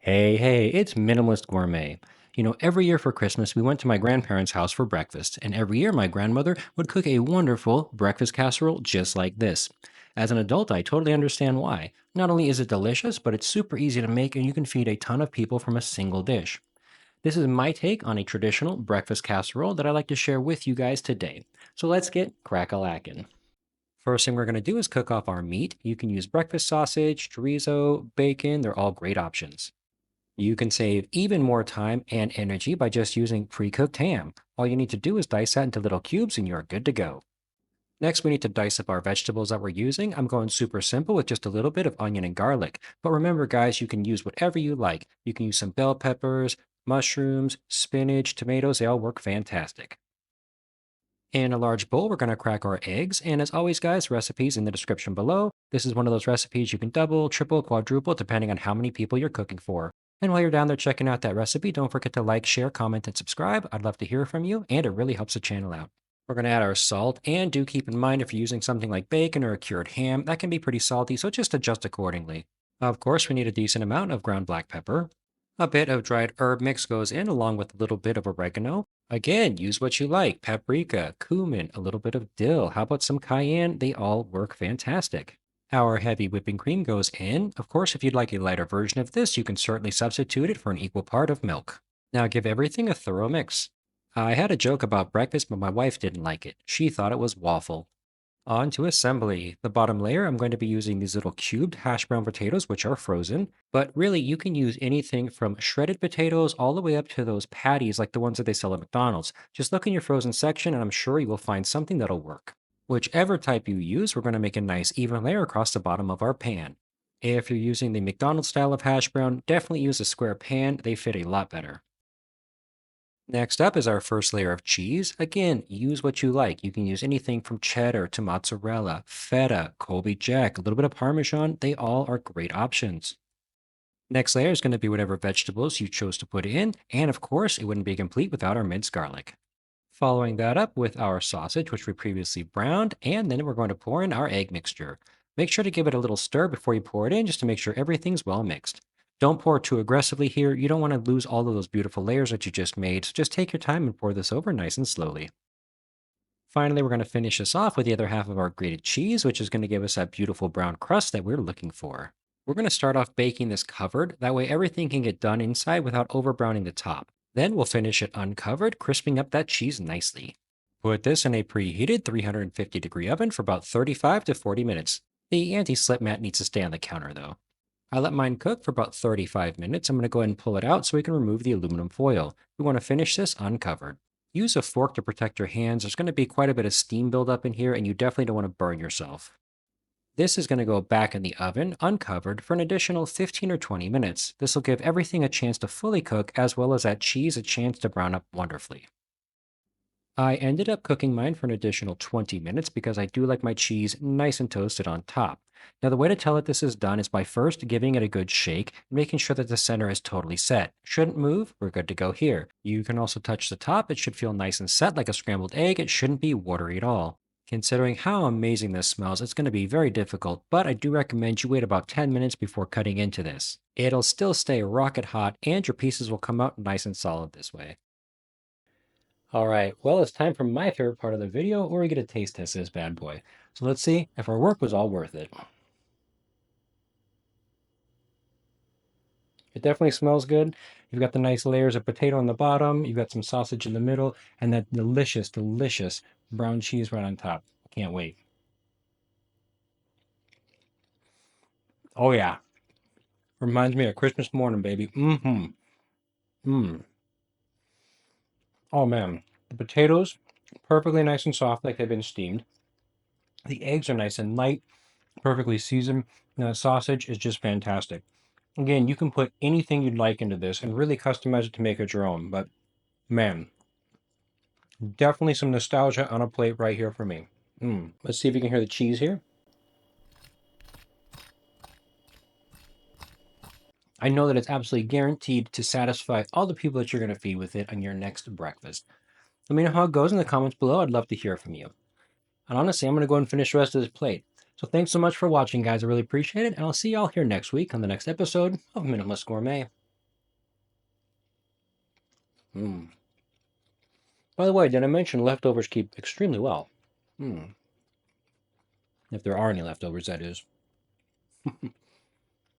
Hey, it's Minimalist Gourmet. Every year for Christmas, we went to my grandparents' house for breakfast, and every year my grandmother would cook a wonderful breakfast casserole just like this. As an adult, I totally understand why. Not only is it delicious, but it's super easy to make, and you can feed a ton of people from a single dish. This is my take on a traditional breakfast casserole that I like to share with you guys today. So let's get crack-a-lackin'. First thing we're going to do is cook off our meat. You can use breakfast sausage, chorizo, bacon, they're all great options. You can save even more time and energy by just using pre-cooked ham. All you need to do is dice that into little cubes and you're good to go. Next, we need to dice up our vegetables that we're using. I'm going super simple with just a little bit of onion and garlic. But remember, guys, you can use whatever you like. You can use some bell peppers, mushrooms, spinach, tomatoes. They all work fantastic. In a large bowl, we're going to crack our eggs. And as always, guys, recipes in the description below. This is one of those recipes you can double, triple, quadruple, depending on how many people you're cooking for. And while you're down there checking out that recipe, don't forget to like, share, comment, and subscribe. I'd love to hear from you, and it really helps the channel out. We're going to add our salt, and do keep in mind if you're using something like bacon or a cured ham, that can be pretty salty, so just adjust accordingly. Of course, we need a decent amount of ground black pepper. A bit of dried herb mix goes in along with a little bit of oregano. Again, use what you like. Paprika, cumin, a little bit of dill. How about some cayenne? They all work fantastic. Our heavy whipping cream goes in. Of course, if you'd like a lighter version of this, you can certainly substitute it for an equal part of milk. Now give everything a thorough mix. I had a joke about breakfast, but my wife didn't like it. She thought it was waffle. On to assembly. The bottom layer, I'm going to be using these little cubed hash brown potatoes, which are frozen. But really, you can use anything from shredded potatoes all the way up to those patties like the ones that they sell at McDonald's. Just look in your frozen section, and I'm sure you will find something that'll work. Whichever type you use, we're going to make a nice even layer across the bottom of our pan. If you're using the McDonald's style of hash brown, definitely use a square pan. They fit a lot better. Next up is our first layer of cheese. Again, use what you like. You can use anything from cheddar to mozzarella, feta, Colby Jack, a little bit of Parmesan. They all are great options. Next layer is going to be whatever vegetables you chose to put in. And of course, it wouldn't be complete without our minced garlic. Following that up with our sausage, which we previously browned, and then we're going to pour in our egg mixture. Make sure to give it a little stir before you pour it in just to make sure everything's well mixed. Don't pour too aggressively here. You don't want to lose all of those beautiful layers that you just made, so just take your time and pour this over nice and slowly. Finally, we're going to finish this off with the other half of our grated cheese, which is going to give us that beautiful brown crust that we're looking for. We're going to start off baking this covered. That way everything can get done inside without over browning the top. Then we'll finish it uncovered, crisping up that cheese nicely. Put this in a preheated 350-degree oven for about 35 to 40 minutes. The anti-slip mat needs to stay on the counter though. I let mine cook for about 35 minutes. I'm going to go ahead and pull it out so we can remove the aluminum foil. We want to finish this uncovered. Use a fork to protect your hands. There's going to be quite a bit of steam buildup in here, and you definitely don't want to burn yourself. This is going to go back in the oven, uncovered, for an additional 15 or 20 minutes. This will give everything a chance to fully cook, as well as that cheese a chance to brown up wonderfully. I ended up cooking mine for an additional 20 minutes because I do like my cheese nice and toasted on top. Now, the way to tell that this is done is by first giving it a good shake and making sure that the center is totally set. Shouldn't move, we're good to go here. You can also touch the top, it should feel nice and set like a scrambled egg, it shouldn't be watery at all. Considering how amazing this smells, it's going to be very difficult, but I do recommend you wait about 10 minutes before cutting into this. It'll still stay rocket hot and your pieces will come out nice and solid this way. Alright, well, it's time for my favorite part of the video where we get a taste test this bad boy. So let's see if our work was all worth it. It definitely smells good. You've got the nice layers of potato on the bottom, you've got some sausage in the middle, and that delicious, delicious brown cheese right on top. Can't wait. Oh yeah, reminds me of Christmas morning, baby. Mm-hmm. Mm. Oh man, the potatoes, perfectly nice and soft like they've been steamed. The eggs are nice and light, perfectly seasoned, and the sausage is just fantastic. Again, you can put anything you'd like into this and really customize it to make it your own, but man, definitely some nostalgia on a plate right here for me. Let's see if you can hear the cheese here. I know that it's absolutely guaranteed to satisfy all the people that you're going to feed with it on your next breakfast. Let me know how it goes in the comments below. I'd love to hear from you. And honestly, I'm going to go and finish the rest of this plate. So thanks so much for watching, guys. I really appreciate it. And I'll see y'all here next week on the next episode of Minimalist Gourmet. Mm. By the way, did I mention leftovers keep extremely well? Mm. If there are any leftovers, that is.